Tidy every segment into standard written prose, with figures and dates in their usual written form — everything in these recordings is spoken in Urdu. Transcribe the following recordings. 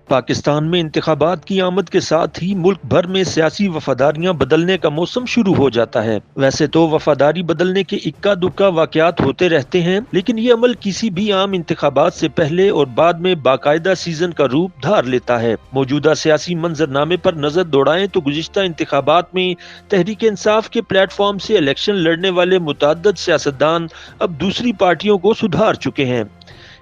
پاکستان میں انتخابات کی آمد کے ساتھ ہی ملک بھر میں سیاسی وفاداریاں بدلنے کا موسم شروع ہو جاتا ہے۔ ویسے تو وفاداری بدلنے کے اکا دکا واقعات ہوتے رہتے ہیں، لیکن یہ عمل کسی بھی عام انتخابات سے پہلے اور بعد میں باقاعدہ سیزن کا روپ دھار لیتا ہے۔ موجودہ سیاسی منظرنامے پر نظر دوڑائیں تو گزشتہ انتخابات میں تحریک انصاف کے پلیٹ فارم سے الیکشن لڑنے والے متعدد سیاستدان اب دوسری پارٹیوں کو سدھار چکے ہیں۔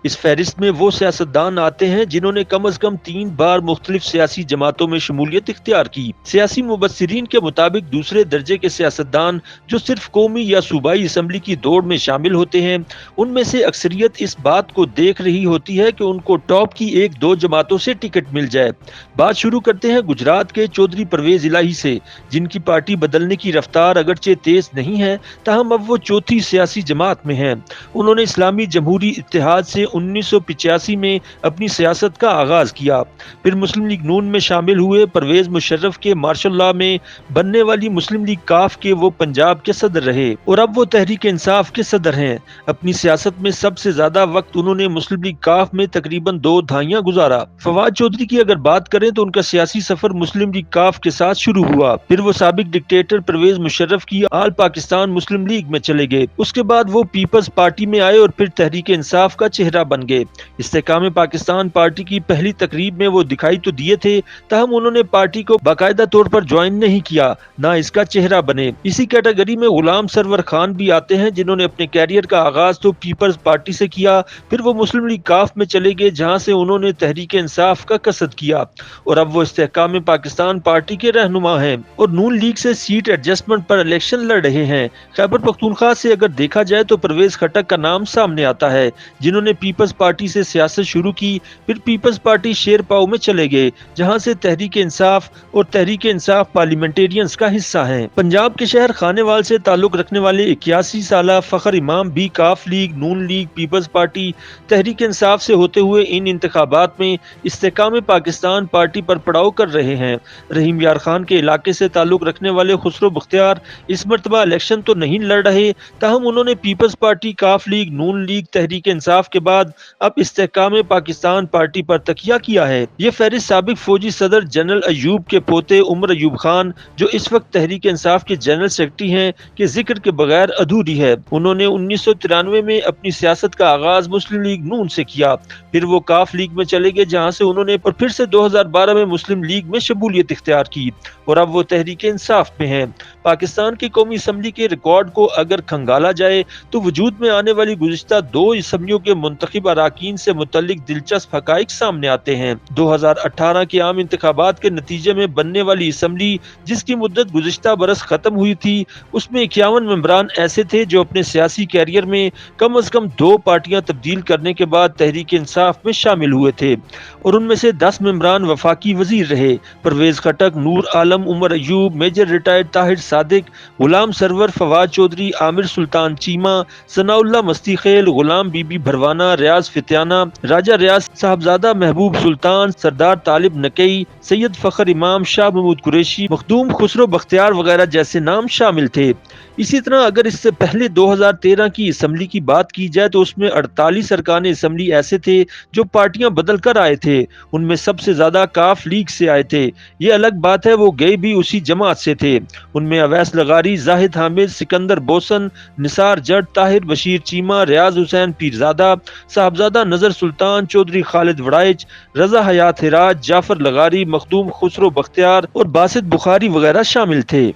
اس فہرست میں وہ سیاستدان آتے ہیں جنہوں نے کم از کم 3 بار مختلف سیاسی جماعتوں میں شمولیت اختیار کی۔ سیاسی مبصرین کے مطابق دوسرے درجے کے سیاستدان جو صرف قومی یا صوبائی اسمبلی کی دوڑ میں شامل ہوتے ہیں، ان میں سے اکثریت اس بات کو دیکھ رہی ہوتی ہے کہ ان کو ٹاپ کی 1-2 جماعتوں سے ٹکٹ مل جائے۔ بات شروع کرتے ہیں گجرات کے چودھری پرویز الہی سے، جن کی پارٹی بدلنے کی رفتار اگرچہ تیز نہیں ہے، تاہم اب وہ چوتھی سیاسی جماعت میں ہیں۔ انہوں نے اسلامی جمہوری اتحاد سے 1985 میں اپنی سیاست کا آغاز کیا، پھر مسلم لیگ نون میں شامل ہوئے۔ پرویز مشرف کے مارشل لاء میں بننے والی مسلم لیگ کاف کے وہ پنجاب کے صدر رہے اور اب وہ تحریک انصاف کے صدر ہیں۔ اپنی سیاست میں سب سے زیادہ وقت انہوں نے مسلم لیگ کاف میں تقریباً 2 دہائیاں گزارا۔ فواد چودھری کی اگر بات کریں تو ان کا سیاسی سفر مسلم لیگ کاف کے ساتھ شروع ہوا، پھر وہ سابق ڈکٹیٹر پرویز مشرف کی آل پاکستان مسلم لیگ میں چلے گئے۔ اس کے بعد وہ پیپلز پارٹی میں آئے اور پھر تحریک انصاف کا چہرہ بن گئے۔ استحکام پاکستان پارٹی کی پہلی تقریب میں وہ دکھائی تو دیے تھے، تاہم انہوں نے پارٹی کو باقاعدہ طور پر جوائن نہیں کیا، نہ اس کا چہرہ بنے۔ اسی کیٹیگری میں غلام سرور خان بھی آتے ہیں، جنہوں نے اپنے کیریئر کا آغاز تو پیپلز پارٹی سے کیا، پھر وہ مسلم لیگ کاف میں چلے گئے، جہاں سے انہوں نے تحریک انصاف کا قصد کیا اور اب وہ استحکام پاکستان پارٹی کے رہنما ہیں اور نون لیگ سے سیٹ ایڈجسٹمنٹ پر الیکشن لڑ رہے ہیں۔ خیبر پختونخوا سے اگر دیکھا جائے تو پرویز خٹک کا نام سامنے آتا ہے، جنہوں نے پیپلز پارٹی سے سیاست شروع کی، پھر پیپلز پارٹی شیر پاؤ میں چلے گئے، جہاں سے تحریک انصاف اور تحریک انصاف پارلیمنٹیرینز کا حصہ ہیں۔ پنجاب کے شہر خانیوال سے تعلق رکھنے والے 81 سالہ فخر امام بھی کاف لیگ، نون league, Peoples party, Tehreek Insaf سے ہوتے ہوئے ان انتخابات میں استحکام پاکستان پارٹی پر پڑاؤ کر رہے ہیں۔ رحیم یار خان کے علاقے سے تعلق رکھنے والے خسرو بختیار اس مرتبہ الیکشن تو نہیں لڑ رہے، تاہم انہوں نے پیپلز پارٹی، کاف لیگ، نون لیگ، تحریک انصاف کے بعد اب استحکام پاکستان پارٹی پر تکیہ کیا ہے۔ یہ فہرست سابق فوجی صدر جنرل ایوب کے پوتے عمر ایوب خان، جو اس وقت تحریک انصاف کے جنرل سیکرٹری ہیں، کے ذکر کے بغیر ادھوری ہے۔ انہوں نے 1993 میں اپنی سیاست کا آغاز مسلم لیگ نون سے کیا، پھر وہ کاف لیگ میں چلے گئے، جہاں سے انہوں نے اور پھر سے 2012 میں مسلم لیگ میں شمولیت اختیار کی اور اب وہ تحریک انصاف میں ہیں۔ پاکستان کی قومی اسمبلی کے ریکارڈ کو اگر کھنگالا جائے تو وجود میں آنے والی گزشتہ 2 اسمبلیوں کے منتخب اراکین سے متعلق دلچسپ حقائق سامنے آتے ہیں۔ 2018 کے عام انتخابات کے نتیجے میں بننے والی اسمبلی، جس کی مدت گزشتہ برس ختم ہوئی تھی، اس میں 51 ممبران ایسے تھے جو اپنے سیاسی کیریئر میں کم از کم 2 پارٹیاں تبدیل کرنے کے بعد تحریک انصاف میں شامل ہوئے تھے اور ان میں سے 10 ممبران وفاقی وزیر رہے۔ پرویز خٹک، نور عالم، عمر ایوب، میجر ریٹائرڈ طاہر صادق، غلام سرور، فواد چودھری، عامر سلطان چیمہ، ثناء اللہ مستی خیل، غلام بی بی بھروانہ، ریاض فتیانہ، راجہ ریاض صاحبزادہ محبوب سلطان، سردار طالب نقی، سید فخر امام، شاہ محمود قریشی، مخدوم خسرو بختیار وغیرہ جیسے نام شامل تھے۔ اسی طرح اگر اس سے پہلے 2013 کی اسمبلی کی بات کی جائے تو اس میں 48 ارکان اسمبلی ایسے تھے جو پارٹیاں بدل کر آئے تھے، ان میں سب سے زیادہ کاف لیگ سے آئے تھے۔ یہ الگ بات ہے وہ گئے بھی اسی جماعت سے تھے۔ ان میں اویس لغاری، زاہد حامد، سکندر بوسن، نثار جٹ، طاہر بشیر چیمہ، ریاض حسین پیرزادہ، صاحبزادہ نظر سلطان، چودھری خالد وڑائچ، رضا حیات ہراج، جعفر لغاری، مخدوم خسرو بختیار اور باسط بخاری وغیرہ شامل تھے۔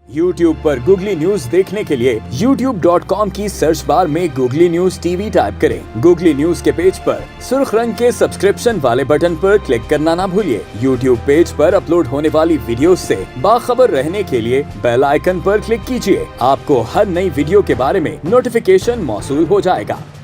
یوٹیوب پر گوگلی نیوز دیکھنے کے لیے youtube.com کی سرچ بار میں googly news T V type کریں۔ گوگلی نیوز کے پیج پر سرخ رنگ کے سبسکرپشن والے بٹن پر کلک کرنا نہ بھولیے۔ یوٹیوب پیج پر اپلوڈ ہونے والی ویڈیوز سے باخبر رہنے کے لیے بیل آئیکن پر کلک کیجیے۔ آپ کو ہر نئی ویڈیو کے بارے میں نوٹیفیکیشن موصول ہو جائے گا۔